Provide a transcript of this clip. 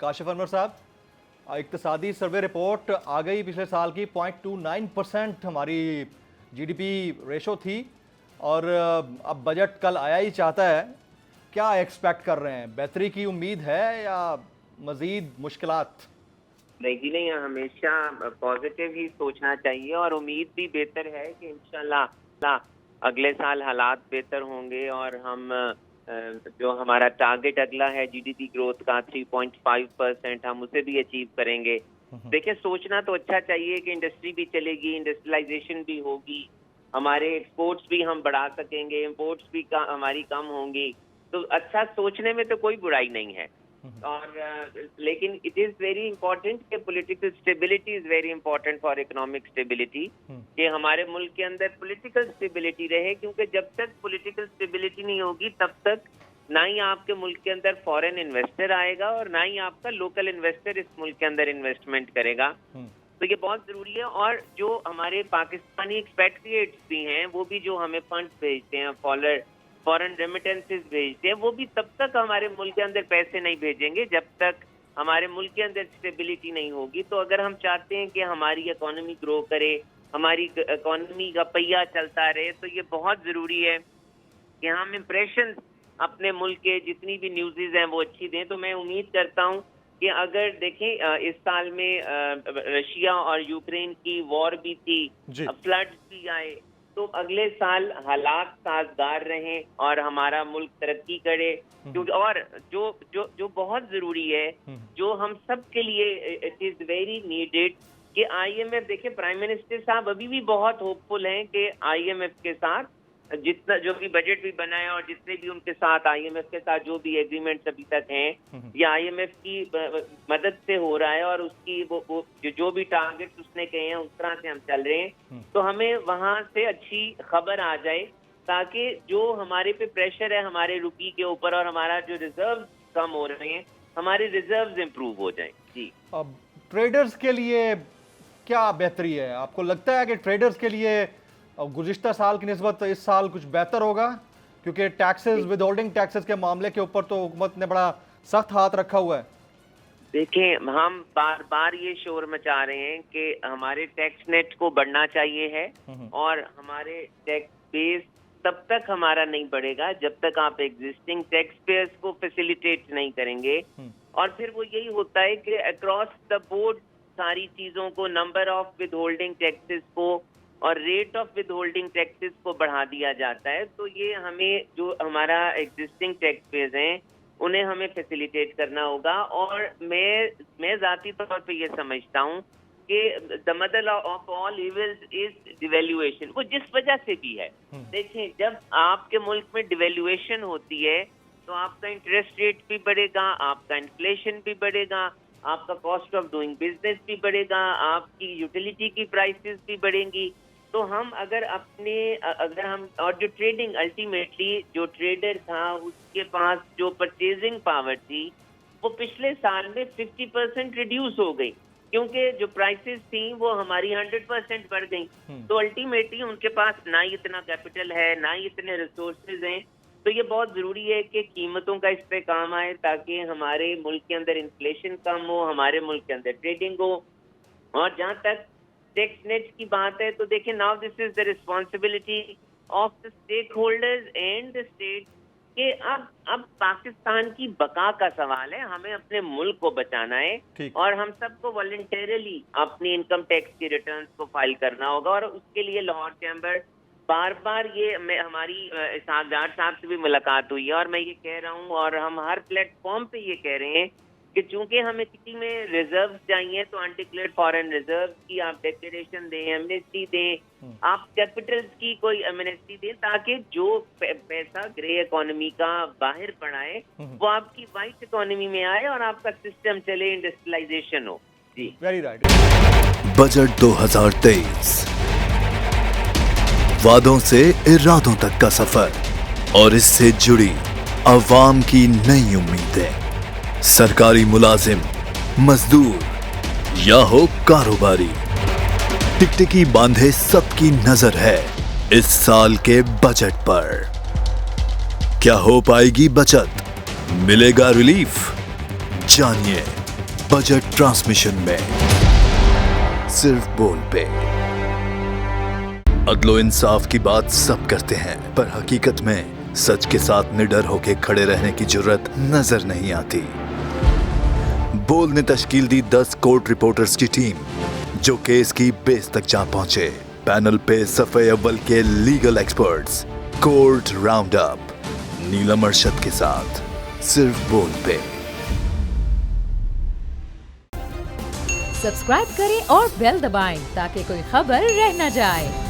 काशिफ अनवर साहब, इक्तसादी survey report आ गई पिछले साल की 0.29% हमारी जीडीपी रेशो थी और अब बजट कल आया ही चाहता है। क्या एक्सपेक्ट कर रहे हैं, बेहतरी की उम्मीद है या मज़ीद मुश्किलात? नहीं नहीं, हमेशा पॉजिटिव ही सोचना चाहिए और उम्मीद भी बेहतर है कि इंशाल्लाह अगले साल हालात बेहतर होंगे और हम जो हमारा टारगेट अगला है जीडीपी ग्रोथ का 3.5%, हम उसे भी अचीव करेंगे। देखिए, सोचना तो अच्छा चाहिए कि इंडस्ट्री भी चलेगी, इंडस्ट्रियलाइजेशन भी होगी, हमारे एक्सपोर्ट्स भी हम बढ़ा सकेंगे, इम्पोर्ट्स भी हमारी कम होंगी। तो अच्छा सोचने में तो कोई बुराई नहीं है। और लेकिन इट इज वेरी इंपॉर्टेंट कि political stability is very important for economic stability, कि हमारे मुल्क के अंदर पॉलिटिकल स्टेबिलिटी रहे, क्योंकि जब तक पॉलिटिकल स्टेबिलिटी नहीं होगी तब तक ना ही आपके मुल्क के अंदर फॉरेन इन्वेस्टर आएगा और ना ही आपका लोकल इन्वेस्टर इस मुल्क के अंदर इन्वेस्टमेंट करेगा। तो ये बहुत जरूरी है। और जो हमारे पाकिस्तानी एक्सपेट्रिएट्स भी हैं, वो भी जो हमें फंड्स भेजते हैं, फॉरेन रेमिटेंसेस भेजते हैं, वो भी तब तक हमारे मुल्क के अंदर पैसे नहीं भेजेंगे जब तक हमारे मुल्क के अंदर स्टेबिलिटी नहीं होगी। तो अगर हम चाहते हैं कि हमारी इकोनॉमी ग्रो करे, हमारी इकोनॉमी का पहिया चलता रहे, तो ये बहुत जरूरी है कि हम इम्प्रेशन अपने मुल्क के जितनी भी न्यूज़ेज हैं वो अच्छी दें। तो मैं उम्मीद करता हूँ कि अगर देखें इस साल में रशिया और यूक्रेन की वॉर भी थी, फ्लड्स भी आए, तो अगले साल हालात साजगार रहें और हमारा मुल्क तरक्की करे। और जो बहुत जरूरी है, जो हम सब के लिए इट इज वेरी नीडेड कि आईएमएफ, देखिए प्राइम मिनिस्टर साहब अभी भी बहुत होपफुल हैं कि आईएमएफ के साथ जितना जो भी बजट भी बना है और जितने भी उनके साथ आईएमएफ के साथ जो भी एग्रीमेंट्स अभी तक हैं, या आईएमएफ की मदद से हो रहा है और उसकी वो जो भी टारगेट्स उसने कहे हैं उस तरह से हम चल रहे हैं। तो हमें वहां से अच्छी खबर आ जाए ताकि जो हमारे पे प्रेशर है हमारे रुपये के ऊपर और हमारा जो रिजर्व कम हो रहे हैं, हमारे रिजर्व इम्प्रूव हो जाए। जी, अब ट्रेडर्स के लिए क्या बेहतरी है? आपको लगता है कि ट्रेडर्स के लिए गुज़िश्ता साल की निस्बत इस साल कुछ बेहतर होगा? क्योंकि टैक्सेस, विदहोल्डिंग टैक्सेस के मामले के ऊपर तो हुकूमत ने बड़ा सख्त हाथ रखा हुआ है। देखें, हम बार बार ये शोर मचा रहे हैं कि हमारे टैक्स नेट को बढ़ना चाहिए है और हमारे टैक्स बेस तब तक हमारा नहीं बढ़ेगा जब तक आप एग्जिस्टिंग टैक्स पेयर्स को फैसिलिटेट नहीं करेंगे। और फिर वो यही होता है कि अक्रॉस द बोर्ड सारी चीजों को, नंबर ऑफ विदहोल्डिंग टैक्सेस को और रेट ऑफ विदहोल्डिंग टैक्सेस को बढ़ा दिया जाता है। तो ये हमें जो हमारा एग्जिस्टिंग टैक्स पेयर्स हैं उन्हें हमें फैसिलिटेट करना होगा। और मैं ज़ाती तौर पे ये समझता हूँ कि the mother of all evils is devaluation. वो जिस वजह से भी है, देखें, जब आपके मुल्क में डिवेल्युएशन होती है तो आपका इंटरेस्ट रेट भी बढ़ेगा, आपका इन्फ्लेशन भी बढ़ेगा, आपका कॉस्ट ऑफ डूइंग बिजनेस भी बढ़ेगा, आपकी यूटिलिटी की प्राइसेस भी बढ़ेंगी। तो हम अगर हम और जो ट्रेडिंग, अल्टीमेटली जो ट्रेडर था उसके पास जो परचेजिंग पावर थी वो पिछले साल में 50% रिड्यूस हो गई, क्योंकि जो प्राइसेस थी वो हमारी 100% बढ़ गई। तो अल्टीमेटली उनके पास ना ही इतना कैपिटल है, ना ही इतने रिसोर्सेज हैं। तो ये बहुत जरूरी है कि कीमतों का इस पे काम आए ताकि हमारे मुल्क के अंदर इन्फ्लेशन कम हो, हमारे मुल्क के अंदर ट्रेडिंग हो। और जहाँ तक टैक्स नेट की बात है, तो देखिए, now this is the responsibility of the stakeholders and the state कि अब पाकिस्तान की बका का सवाल है। हमें अपने मुल्क को बचाना है और हम सबको वॉलंटरली अपनी इनकम टैक्स की रिटर्न्स को फाइल करना होगा। और उसके लिए लाहौर चैम्बर बार बार हमारी इसहाक़ साहब से भी मुलाकात हुई है और मैं ये कह रहा हूँ और हम हर प्लेटफॉर्म पे ये कह रहे हैं कि चूंकि हमें किसी में रिजर्व चाहिए तो अनडिक्लेयर्ड फॉरेन रिजर्व की आप डिक्लेरेशन दें, एमनेस्टी दें, आप कैपिटल्स की कोई एमनेस्टी दें, ताकि जो पैसा ग्रे इकोनॉमी का बाहर पड़ा है वो आपकी वाइट इकोनॉमी में आए और आपका सिस्टम चले, इंडस्ट्रियलाइजेशन हो। जी, वेरी राइट। बजट 2023, वादों से इरादों तक का सफर और इससे जुड़ी अवाम की नई उम्मीदें। सरकारी मुलाजिम, मजदूर या हो कारोबारी, टिकटिकी बांधे सबकी नजर है इस साल के बजट पर। क्या हो पाएगी बचत? मिलेगा रिलीफ? जानिए बजट ट्रांसमिशन में सिर्फ बोल पे। अदलो इंसाफ की बात सब करते हैं, पर हकीकत में सच के साथ निडर होके खड़े रहने की जुर्रत नजर नहीं आती। बोल ने तश्कील दी 10 कोर्ट रिपोर्टर्स की टीम, जो केस की बेस तक जा पहुंचे। पैनल पे सफे अव्वल के legal experts, court round up, Neelam Arshad के साथ सिर्फ बोल पे। सब्सक्राइब करें और बेल दबाएं ताकि कोई खबर रह न जाए।